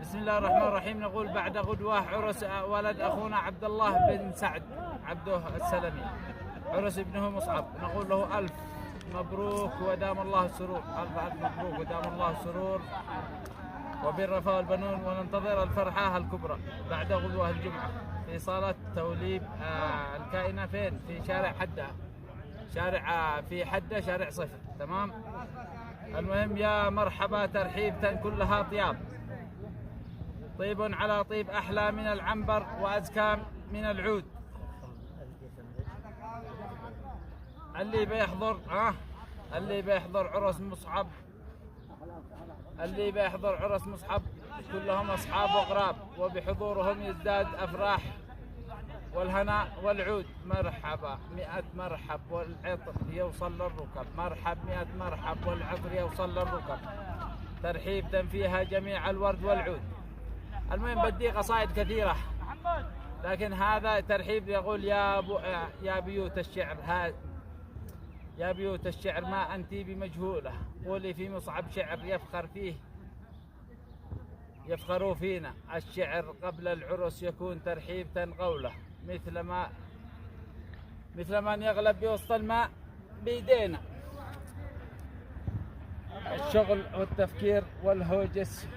بسم الله الرحمن الرحيم. نقول بعد غدوة عرس ولد أخونا عبد الله بن سعد عبده السلمي، عرس ابنه مصعب. نقول له ألف مبروك ودام الله السرور، ألف ألف مبروك ودام الله السرور وبالرفاه والبنون. وننتظر الفرحة الكبرى بعد غدوة الجمعة في صالة توليب الكائنة. فين؟ في شارع حدة، في حدة شارع صفر. تمام. المهم يا مرحبا، ترحيب كلها طياب، طيب على طيب، أحلى من العنبر وأزكى من العود. اللي بيحضر عرس مصعب، كلهم أصحاب وقراب، وبحضورهم يزداد أفراح والهناء والعود. مرحبا 100 مرحب والعطر يوصل للركب، مرحب 100 مرحب والعطر يوصل للركب، ترحيب فيها جميع الورد والعود. المهم بدي قصائد كثيرة، لكن هذا ترحيب يقول يا بيوت الشعر، يا بيوت الشعر ما أنت بمجهولة، قولي في مصعب شعر يفخروا فينا. الشعر قبل العرس يكون ترحيب قوله، مثل من يغلب بوسط الماء بيدينا. الشغل والتفكير والهوجس